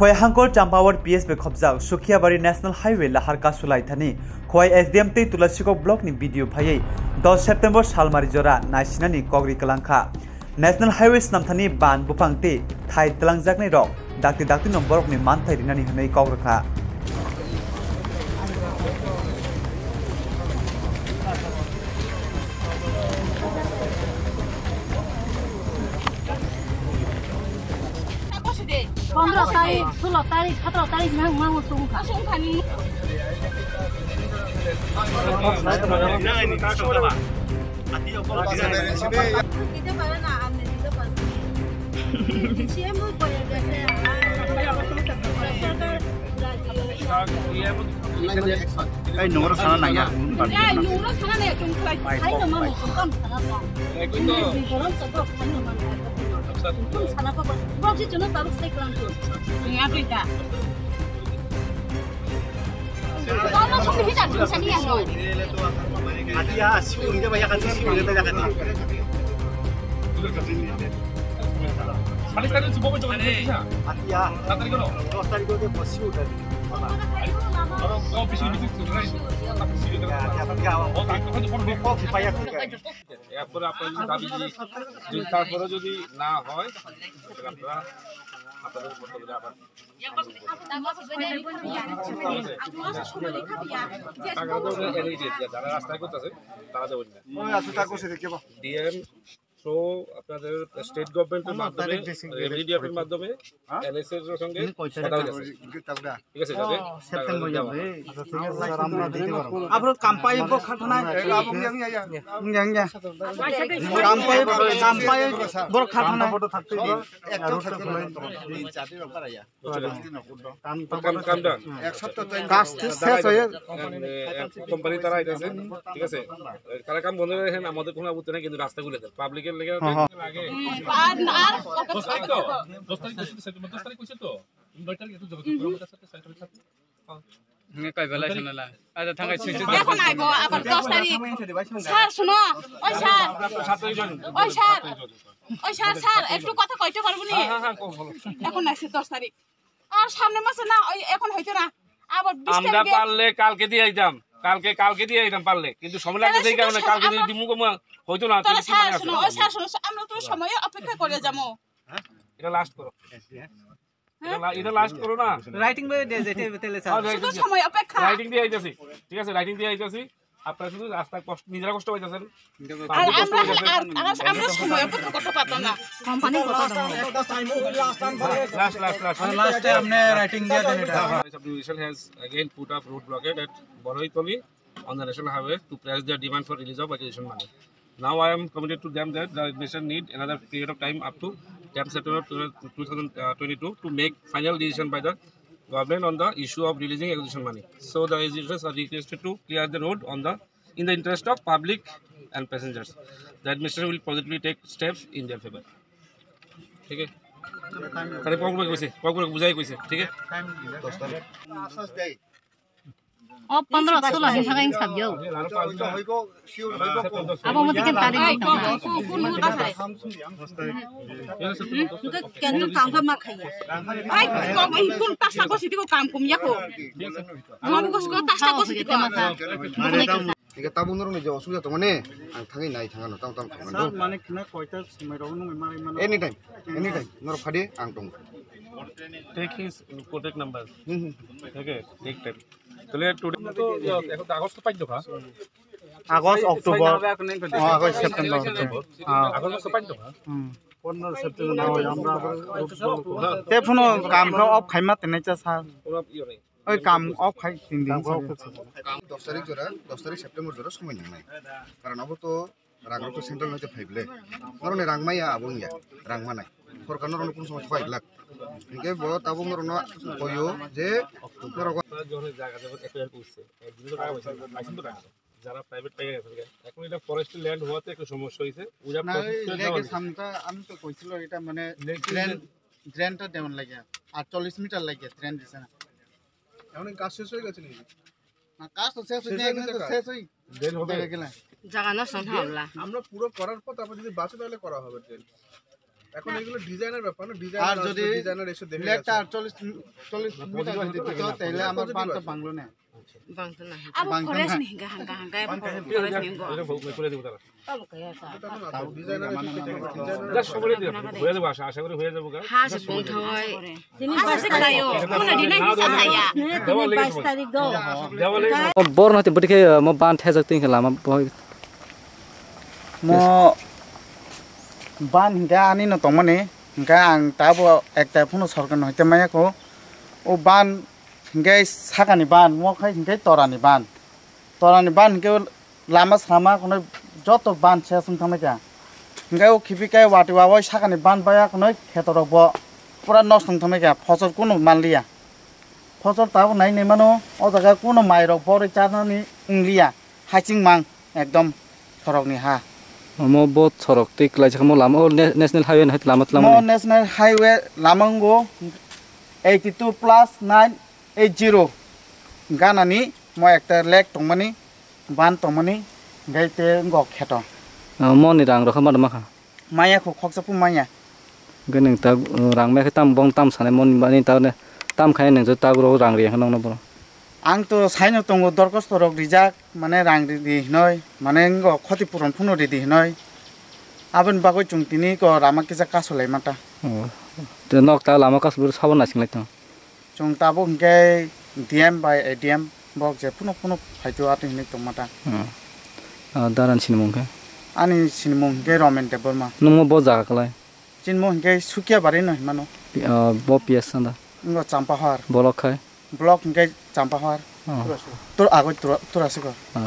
खोय हांकोर चांपावर PSB खबजाक सुखियाबारी national highway लाहार कासुलाइखानि खोय एसडीएम ते तुलसीको ब्लॉक नि वीडियो भाई 10 सेप्टेम्बर सालमारी जरा नाइसिनानि कगरी कलांखा नेशनल हाईवे स्नामथानि बान बुफांग ते थाइ त्वलांगजाकनि रक दाक्ति दाक्ति नम्बर नि मानथाइ रिनानि हनै कग्रखा Pondok tarik, 16 tarik, 17 tarik mang sungka. Sungka ni. Nah ini kasut apa? Hati apa? Kita pada nak ambil kita pada. Siapa boleh dia? Eh nomor sana nanya. Ya nomor sana nanya cuma kai nomor sungka sana apa? Ini orang sebab kai nomor. Sana apa? Bro sih cuma tahu stay kelang tu. Ini apa itu? Kalau sampai kita cuma sini yang loh. Hati ya, siung dia banyak kan siung kita jangan ni. Sekali sekali cuba macam ni. Hati ya. Satu kali kau. Dua kali kau dia posiu tadi. Kalau kau bisik sudah. Tak bisik kan? Ya, tak kau. Oh, kau tu pun kau kipaya tu. Ya, berapa ini tadi cinta baru jadi nah, hoy. Berapa? Apa tu betul berapa? Agar tu ini dia, jalan rasta ikut tu, tahu tu ni. Oh, asal tak kau sedih ke apa? DM so আপনাদের state গভর্নমেন্টের মাধ্যমে রেভিডিয়াপের মাধ্যমে NSS এর সঙ্গে কথা হচ্ছে ঠিক আছে যাবে সেপ্টেম্বর যাবে আচ্ছা ঠিক আছে স্যার আমরা দিতে পারবো আপনার কাম্পাই বখাঠানা কাম্পাই বখাঠানা ফটো থাকতে চাটি ব্যাপার আয়া কাম ডান এক সপ্তাহ কাজ শেষ হয়ে কোম্পানি তারা আইতাছে ঠিক আছে কারা কাম বন্ধ করে রাখেন আমাদের কোনো আপত্তি নাই কিন্তু রাস্তাগুলো দেন পাবলিক লেগে আগে আর 10 তারিখ তো 10 তারিখ সেপ্টেম্বর 10 তারিখ কইছে তো 9 তারিখ তো যোগাযোগ সাথে সাইকেল সাথে নে কই বেলা শুনলা আচ্ছা থাঙ্গাই সুইচ এখন আইবো আবার 10 তারিখ স্যার শুনো ওই স্যার ওই স্যার একটু কথা কইতে পারবো নি হ্যাঁ বলো এখন আছে 10 তারিখ আর সামনে মাসে না ওই এখন হইতো না আবার 20 তারিখে আমরা পারলে কালকে দিয়ে আইতাম কালকে দিয়ে আইতাম পারলে কিন্তু সময় লাগবে সেই কারণে কালকে যদি দিমু কম হইতো না তাহলে স্যার শুনো আমরা তো সময় অপেক্ষা করে যাবো হ্যাঁ এটা লাস্ট করো এটা লাস্ট করো না রাইটিং বই দে যেতে তেলে স্যার শুধু সময় অপেক্ষা রাইটিং দিয়ে আইতাছি ঠিক আছে রাইটিং দিয়ে আইতাছি আপনারা শুধু রাস্তা কষ্ট নিজেরা কষ্ট পাইতাছেন আর আমরা সময় অপেক্ষা করতে পারতাম না কোম্পানি কত লাস্ট আপনি রাইটিং দিয়ে দেন এটা Subdivision has again put up road blockade at Boroitoli on the national highway to press their demand for release of acquisition money. Now I am committed to them that the nation need another period of time up to 10 September 2022 to make final decision by the government on the issue of releasing acquisition money. So the agencies are requested to clear the road in the interest of public and passengers. The administration will positively take steps in their favor. Okay. তাহলে কখন বুঝাই কইছে ঠিক আছে time 10 তারিখ আসাস দেই ও 15 16 দিন থাকাই সাবজো হইবো শিওর হইবো আবো মতে কেন তারিখ কোন কথা কেন কাম মা খাইয়া আই কম এই কোন টাকা কইছি দিও কাম কম ইয়াকো মন কষ্ট টাকা কইছি দিও মাথা ঠিক আছে তাবুনর নে যে অসুবিধা তো মানে আং থাঙ্গি নাই থাঙ্গানো তাম থাঙ্গানো স্যার মানে কিনা কয়টা সময় রাও নয় মানে এনি টাইম নর ফাডি আং টং take his contact number okay take time তাহলে টুডে তো এখন আগস্ট পাই দফা August October August September August পাই দফা 15 সেপ্টেম্বর না হয় আমরা তে ফোনো কামরা অফ খাইমা তেনে চা স্যার পুরো ইয়ে নাই ওই কাম অফ খাই 3 দিন 10 তারিখ সেপ্টেম্বর জোরা সময় নাই কারণ আবো তো রাংরো তো সেন্ট্রাল নইতে ফাইবলে নরনে রাংমাইয়া আবংয়া রাংমা নাই সরকার নরনে কোন সময় 5 লাখ ঠিক ব তাবো নরনে কইও যে নরক জনের জায়গা যখন এফআইআর করছে একদিন তো টাকা পয়সা লাইসেন্স তো টাকা যারা প্রাইভেট পেয়ে গেছে এখন এটা ফরেস্ট ল্যান্ড হওয়াতে একটা সমস্যা হইছে ওরা প্রসেস সামটা আমি তো কইছিল এটা মানে ড্রেনটা দেওয়ান লাগে আর 40 মিটার লাগে ড্রেন দিছে না এখন কাজ শেষ হয়ে গেছে নাকি না কাজ তো শেষ হয়ে গেছে তো শেষ হই ড্রেন হবে জায়গা না সন হবলা আমরা পুরো করার পর তারপর যদি বাঁচে তাহলে করা হবে ড্রেন এখন এগুলো ডিজাইনের ব্যাপার না আর যদি ডিজাইনার এসে দেখে লেকটা 40 মিটার যদি দিত তাহলে আমার বানটা বাংলো না Abo forest ni hangga forest ni go. এটা করে দেব তারা Abo kaya sa. Designer just সবরে দেব হয়ে যাবে আশা করি হয়ে যাবে গা Ha sa bong thoi. Sini pasti kayo. Kuna dinai ni sa saya. দেওয়া লেগে 22 tarik do. দেওয়া লেগে bor na ti budi mo ban the jak ting khala ma boy mo ban hingga ani no tongmani hingga ang tabo ekta phuno sarkan hoite maya ko o ban hingga sakani ban mo khai hingga torani ban hingga lama sama kono joto ban chesum thameka hingga o khipikai wati wa oi sakani ban baya kono khetorok bo pura nostong thameka fosol kono manliya fosol tabo nai nei mano o jaga kono mairok bori chanani ungliya haching mang ekdom sorokni ha mo bot sorok ti klai jak mo lam o national highway na lamat lam mo national highway lamango 82+980 ganani mo ekta lek tongmani ban tongmani gaite ngok kheto mo ni rang ro khama ma kha maya ko khoksapu maya gening ta rang me tam bong tam sane mon bani ta ne tam khai neng ta ro rang ri hanong no bro ang to saino tongo dorkosto rok rijak mane rang di hnoi mane ngo khoti puron phuno di hnoi abon bagoi chungtini ko ramakisa kasolai mata te nok ta lama kas bur sabon na singlai ta chung tabo hingke DM by ADM bok je phuno phaitu ati hini tongmata daran sinmong ke ani sinmong hingke romente borma numo bo jaga klai chinmo hingke sukia bari no mano bo ps sanda ngo champahar bolok khai block hingke champahar tur agoi tur asiko ha